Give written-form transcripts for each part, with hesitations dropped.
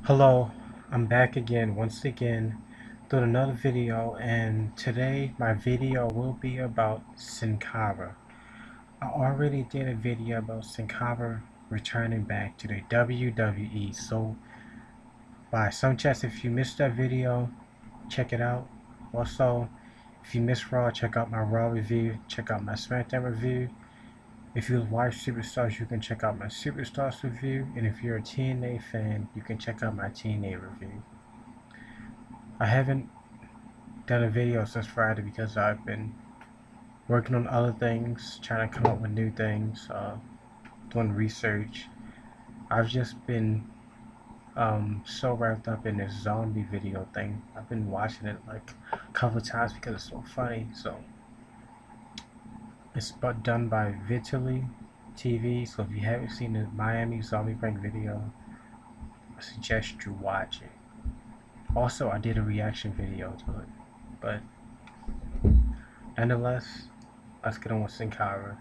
Hello, I'm back again once again with another video, and today my video will be about Sincara. I already did a video about Sincara returning back to the WWE, so by some chance if you missed that video, check it out. Also, if you missed Raw, check out my Raw review, check out my SmackDown review. If you watch Superstars, you can check out my Superstars review, and if you're a TNA fan, you can check out my TNA review. I haven't done a video since Friday because I've been working on other things, trying to come up with new things, doing research. I've just been so wrapped up in this zombie video thing. I've been watching it like a couple of times because it's so funny. So it's done by Vitaly TV. So if you haven't seen the Miami zombie prank video, I suggest you watch it. Also, I did a reaction video to it, but nonetheless, let's get on with Sin Cara.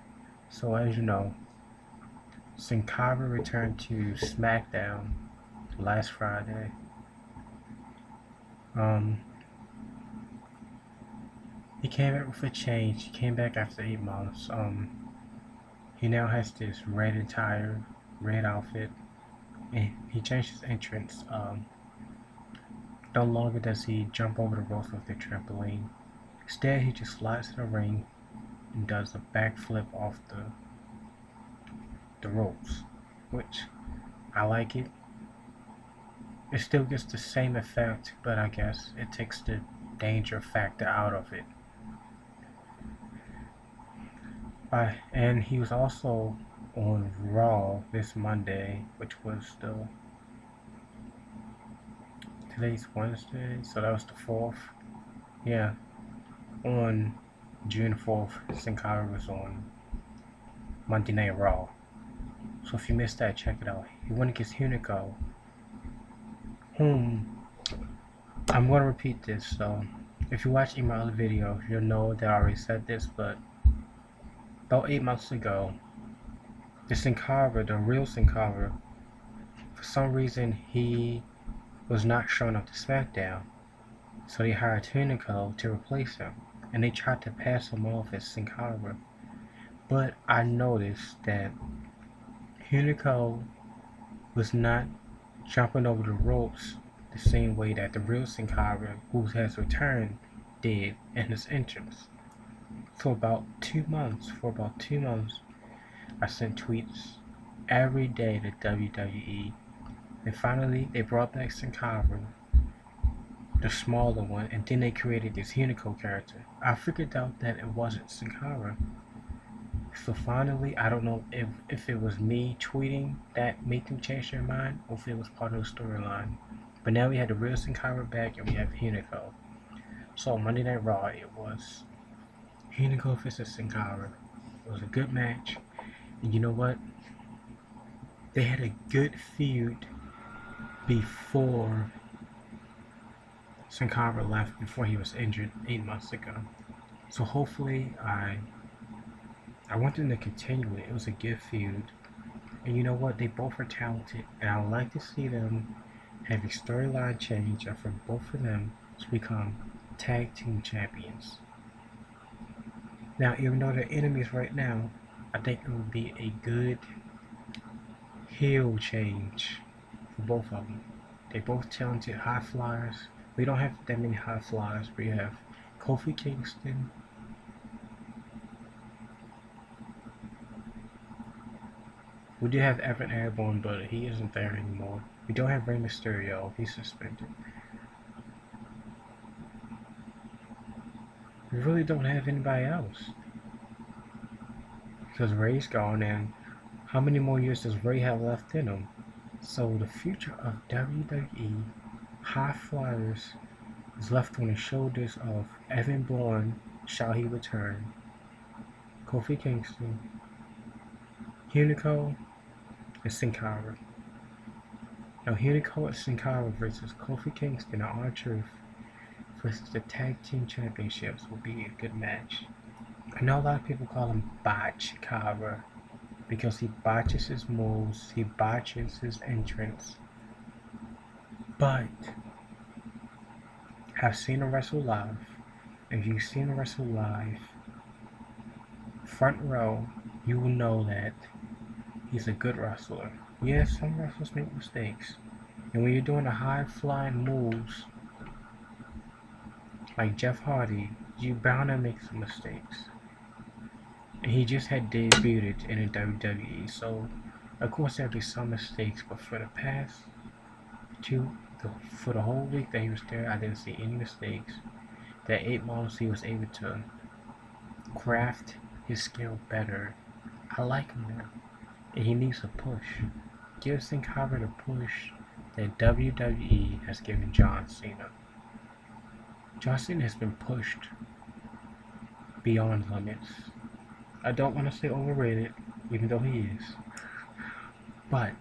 So as you know, Sin Cara returned to SmackDown last Friday. Um, he came back with a change. He came back after 8 months. He now has this red attire, red outfit, and he changed his entrance. No longer does he jump over the ropes with the trampoline. Instead, he just slides in the ring and does a backflip off the ropes, which I like it. It still gets the same effect, but I guess it takes the danger factor out of it. And he was also on Raw this Monday, which was today's Wednesday, so that was the 4th. Yeah, on June 4th, Sin Cara was on Monday Night Raw. So if you missed that, check it out. He went against Hunico, whom I'm going to repeat this. So if you watch my other video, you'll know that I already said this, but about 8 months ago, the Sin Cara, the real Sin Cara, for some reason he was not showing up to SmackDown, so they hired Hunico to replace him, and they tried to pass him off as Sin Cara. But I noticed that Hunico was not jumping over the ropes the same way that the real Sin Cara, who has returned, did in his entrance. For about 2 months, I sent tweets every day to WWE, and finally they brought back Sin Cara, the smaller one, and then they created this Hunico character. I figured out that it wasn't Sin Cara. So finally, I don't know if it was me tweeting that made them change their mind, or if it was part of the storyline. But now we had the real Sin Cara back, and we have Hunico. So Monday Night Raw, it was Hunico vs Sin Cara. It was a good match, and you know what? They had a good feud before Sin Cara left, before he was injured 8 months ago. So hopefully, I want them to continue it. It was a good feud. And you know what? They both are talented. And I would like to see them have a storyline change and for both of them to become tag team champions. Now, even though they're enemies right now, I think it would be a good heel change for both of them. They're both talented high flyers. We don't have that many high flyers. We have Kofi Kingston. We do have Evan Airborne, but he isn't there anymore. We don't have Rey Mysterio. He's suspended. We really don't have anybody else. Because Rey's gone, and how many more years does Rey have left in him? So the future of WWE High Flyers is left on the shoulders of Evan Bourne, shall he return, Kofi Kingston, Hunico, and Sin Cara. Now Hunico and Sin Cara versus Kofi Kingston and R-Truth versus the Tag Team Championships will be a good match. I know a lot of people call him Botch Cara because he botches his moves, he botches his entrance. But I've seen him wrestle live. If you've seen him wrestle live, front row, you will know that he's a good wrestler. Yes, some wrestlers make mistakes. And when you're doing the high flying moves like Jeff Hardy, you bound to make some mistakes. And he just had debuted in the WWE, so of course there'll be some mistakes, but for the past for the whole week that he was there, I didn't see any mistakes. That 8 months he was able to craft his skill better. I like him now. And he needs a push. Give Sincara the push that WWE has given John Cena. John Cena has been pushed beyond limits. I don't want to say overrated, even though he is. But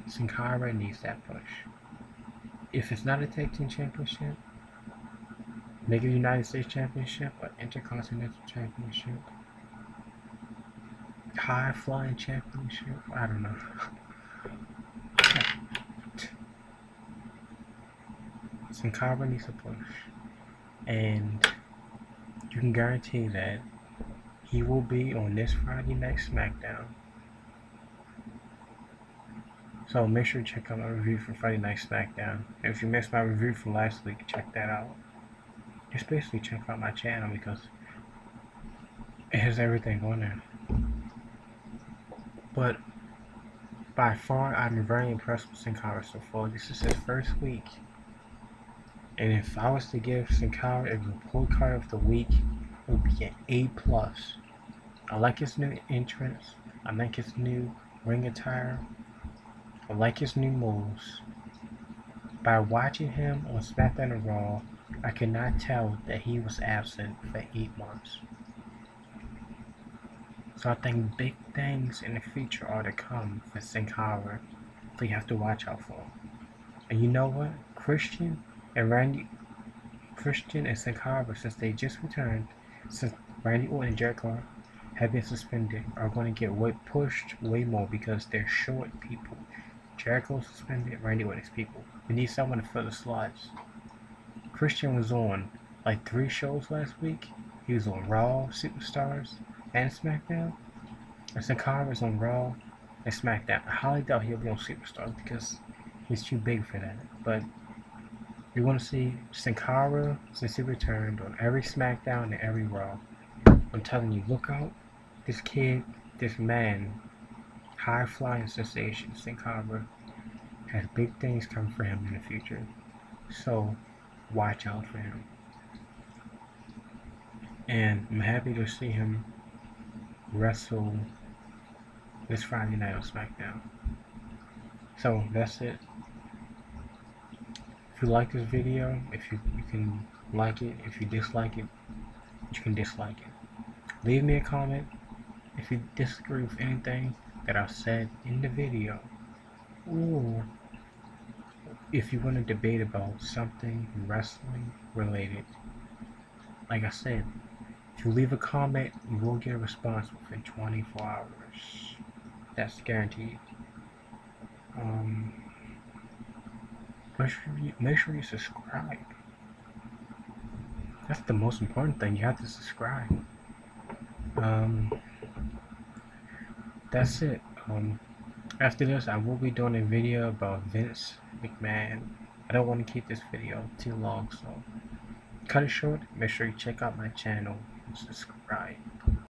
Sincara needs that push. If it's not a tag team championship, make it a United States Championship or Intercontinental Championship, High Flying Championship, I don't know. Sincara needs a push, and you can guarantee that he will be on this Friday night SmackDown. So make sure to check out my review for Friday Night SmackDown. If you missed my review from last week, check that out. Just basically check out my channel because it has everything on there. But by far, I'm very impressed with Sincara so far. This is his first week. And if I was to give Sincara a report card of the week, it would be an A+. I like his new entrance. I like his new ring attire. I like his new moves. By watching him on SmackDown and Raw, I could not tell that he was absent for 8 months. So I think big things in the future are to come for Sincara, so you have to watch out for him. And you know what? Christian and Sincara, since they just returned, since Randy Orton and Jericho have been suspended, are going to get pushed way more because they're short people. Jericho suspended, Randy Orton is people. We need someone to fill the slots. Christian was on like 3 shows last week. He was on Raw, Superstars, and SmackDown. And Sincara is on Raw and SmackDown. I highly doubt he'll be on Superstars because he's too big for that. But we want to see Sincara since he returned on every SmackDown and every Raw. I'm telling you, look out. This kid, this man, high flying sensation, Sincara, has big things coming for him in the future. So watch out for him. And I'm happy to see him wrestle this Friday night on SmackDown. So that's it. If you like this video, you can like it. If you dislike it, you can dislike it. Leave me a comment if you disagree with anything that I said in the video, or if you want to debate about something wrestling related. Like I said, if you leave a comment, you will get a response within 24 hours. That's guaranteed. Make sure you subscribe. That's the most important thing. You have to subscribe. That's it. After this, I will be doing a video about Vince McMahon. I don't want to keep this video too long, so cut it short. Make sure you check out my channel and subscribe.